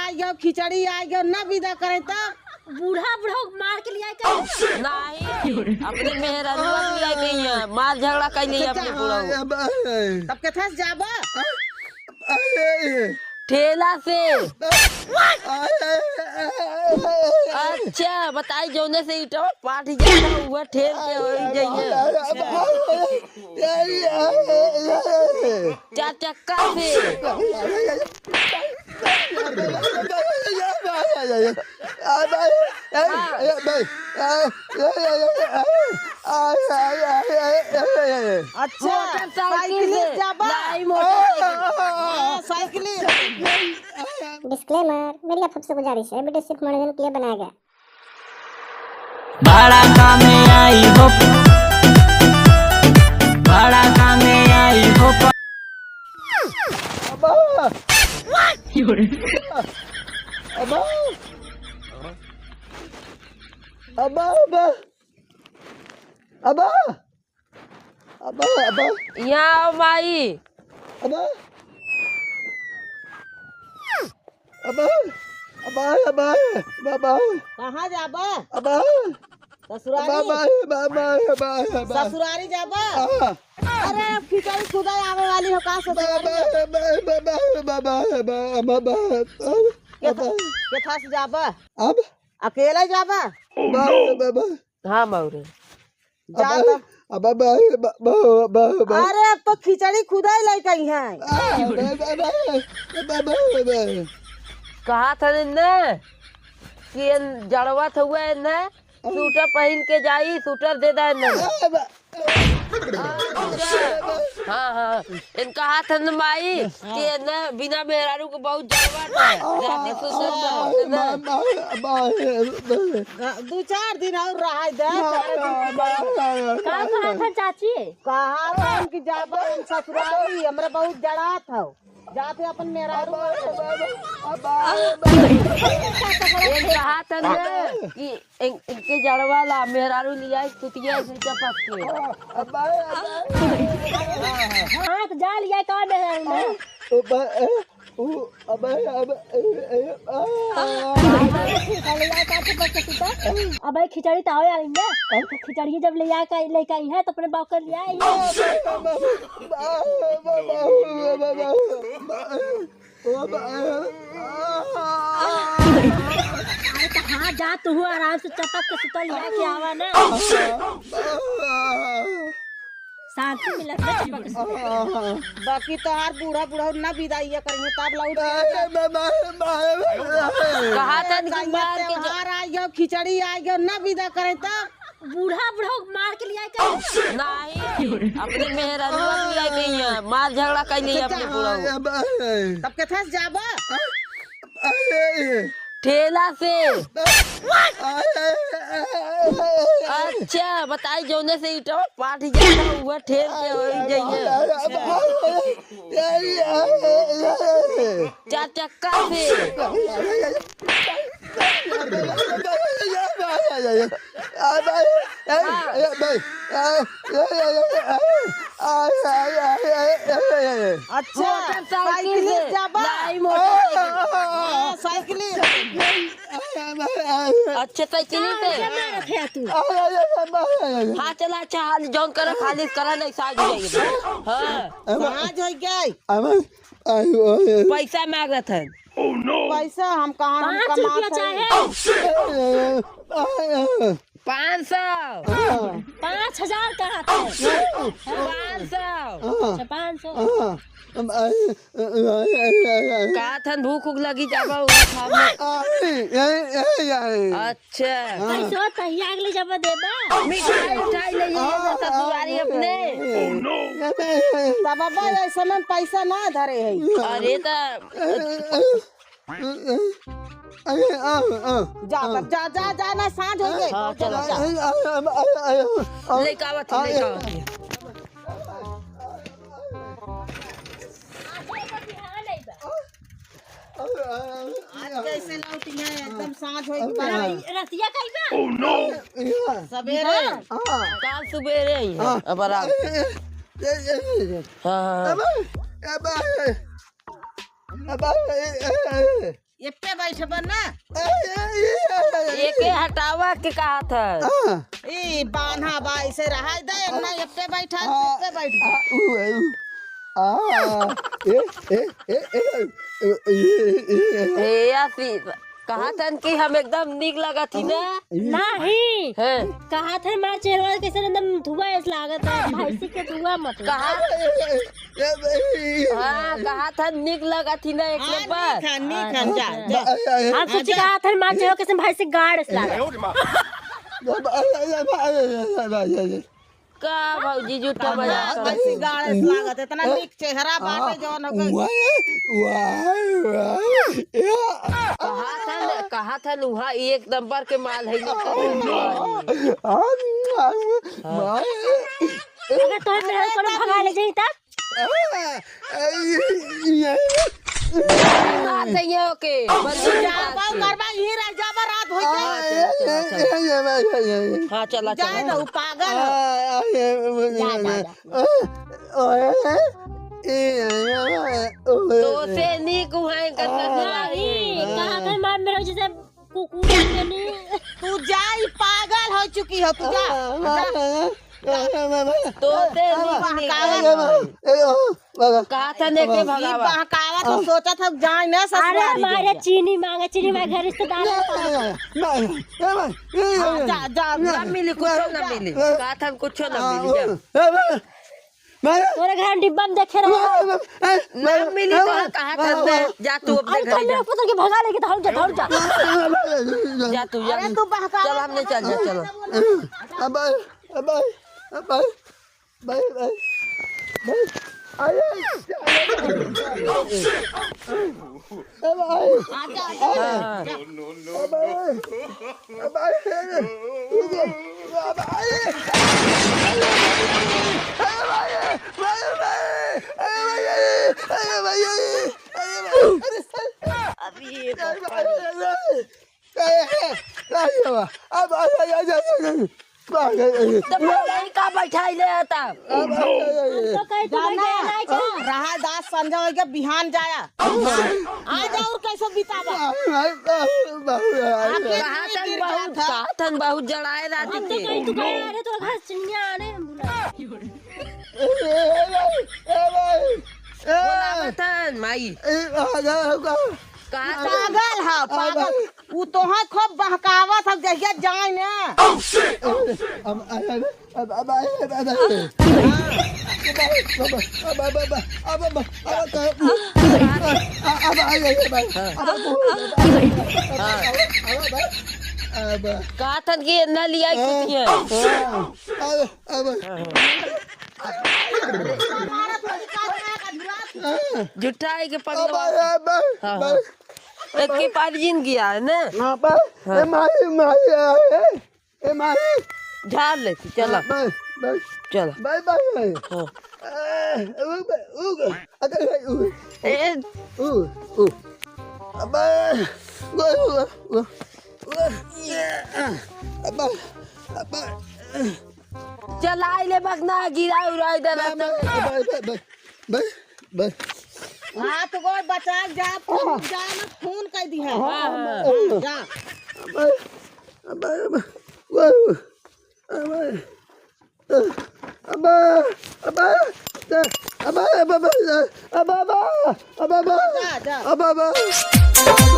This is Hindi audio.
आइयो खिचड़ी आइयो ना विदा करे तो बूढ़ा बूढ़ा मार के लिया कर नहीं अपने मेहरानुआ लिया गई है मार झगड़ा कर लिया अपने पूरा तब के थस जाबा ठेला से। अच्छा बताई जोने से ईटा पाट जाता हुआ ठेल के हो जाइए चार चक्का से। अच्छा साइकिल से जाबा साइकिल। डिस्क्लेमर, मेरी आप सबसे गुजारिश है, वीडियो सिर्फ मनोरंजन के लिए बनाया गया। भाड़ा काम में आई हो, भाड़ा काम में आई हो। अबा अबा अबा अबा अबा यहाँ माई अबा अबा अबा अबा बाबा कहाँ जाबा अबा ससुरारी ससुरारी जाबा। अरे खिचड़ी खुदा आवे वाली हो का के थास जाबा अब अकेला जाबा। हाँ मौरे जा अरे अब तो खिचड़ी खुदा ही लेके आई है। कहा था ने कि जड़वा था हुआ है ने सूटर पहन के जाई सूटर दे दा ने। हाँ हाँ इनका हाथ है माई कि ने बिना मेहरारू को बहुत जड़वा था जाती सूटर दो चार दिन और रहा दे। का कहा था चाची कहा था कि जाबा ससुराली हमरा बहुत जड़ा था जाते अपन मेहरारू कहा था कि इनके जड़वा ला मेहरारू लिया सुतिया से चपक के। हाथ जा लिया कौन है अब खिचड़ी तो आएंगे खिचड़ी जब ले लेके आई है तो अपने बाप कर लिया हाँ जा तू आराम से चपक के सुतल लिया के आवा ना शांति मिलत है चपक के बाकी तो हर बूढ़ा बूढ़ा ना विदाई करेंगे तब लाउड कहा था कि मार के हार आइयो खिचड़ी आइयो ना विदा करे तो बूढ़ा बूढ़ा मार के लिया कर नहीं अपने मेहरानुआ लिया गई है मार झगड़ा कर लिया अपने पूरा तब के थस जाबा ठेला से। अच्छा बताई जोने से ईटा पाट जाता हुआ ठेल के हो जाइए चार चक्का से। अच्छा साइकिल से जाबा साइकिल। अच्छा साइकिल से हाँ चला। अच्छा हाल जौन करा खाली करा नहीं साज हो जाएगी। हाँ साज हो गई पैसा मांग रहा था। पैसा हम कहाँ 5 रुपया चाहे 500 5,000 कहा था 500 500 कहा था भूख उख लगी जाबा अच्छा पैसा तहिया अगले जब देबा मिठाई उठाई ले ससुरारी अपने तब बाबा ऐसे में पैसा ना धरे है। अरे तो जा जा जा जा ना साँझ हो गई। हाँ चलो लेके आवत आज कैसे लौटी है एकदम साँझ हो गई रतिया कइबा सवेरे काल सुबेरे ही अब आराम हाँ ये पे बैठब ना एके हटावा के कहा था ई बांधा बाई से रहा दे ना ये पे बैठा पे बैठ ए यासी कहा था कि हम एकदम निक लगा थी ना नहीं हैं कहा था मार चेहरा कैसे एकदम धुआं ऐसा लागत है भैंसी के धुआं मत कहा हाँ कहा था निक लगा थी ना एक नंबर नहीं खान जा हम सोची कहा था मार चेहरा कैसे भैंसी गाड़ ऐसा लागत का भौजी जूता बजा कर ऐसी गाड़े से लागत इतना निक चेहरा बाटे जौन हो कहा था नुहा एक नंबर के माल है अगर तो मेरे को भगा ले जाई तब ओके करबा ही रह जाबा रात हो हाँ चला जाए चला ना पागल तो से निक हुए नहीं कहा था मार मेरे जैसे कुकुर के नहीं तू जाई पागल हो चुकी हो तू जा तो से कहा था लेके भगावा बहकावा तो सोचा था जाए ना अरे ससुराल हमारे चीनी मांगे चीनी मांगे घर रिश्तेदार जा जा ना मिली कुछ ना मिली कहा था कुछ ना मिली तोरे घर डिब्बा में देखे रहे ना मिली तो कहा था जा तू अपने अरे घर कल मेरे पुत्र के भगा लेके दौड़ जा जा तू जा अरे तू बहकावा चल हमने चल जा चलो का बैठा ले आता तो कहीं तो नहीं जा रहा दास संजय के बिहान जाया आ जा और कैसे बितावा कहा था बहुत जड़ाए रात तो के कहीं तू कहीं आ रहे तो घर चिड़िया आने हम बोलावा था माई कहा था पागल है पागल वो तो है खूब बहकावा था जहिया जाए ना कहा था कि न लिया कुछ जुटाई के पगलवा एक के पार जिन गया है ना झाड़ लेती चला चला चला ले बगना गिरा उड़ा दे हाथ गोड़ बचा जा खून कह दी है जा अब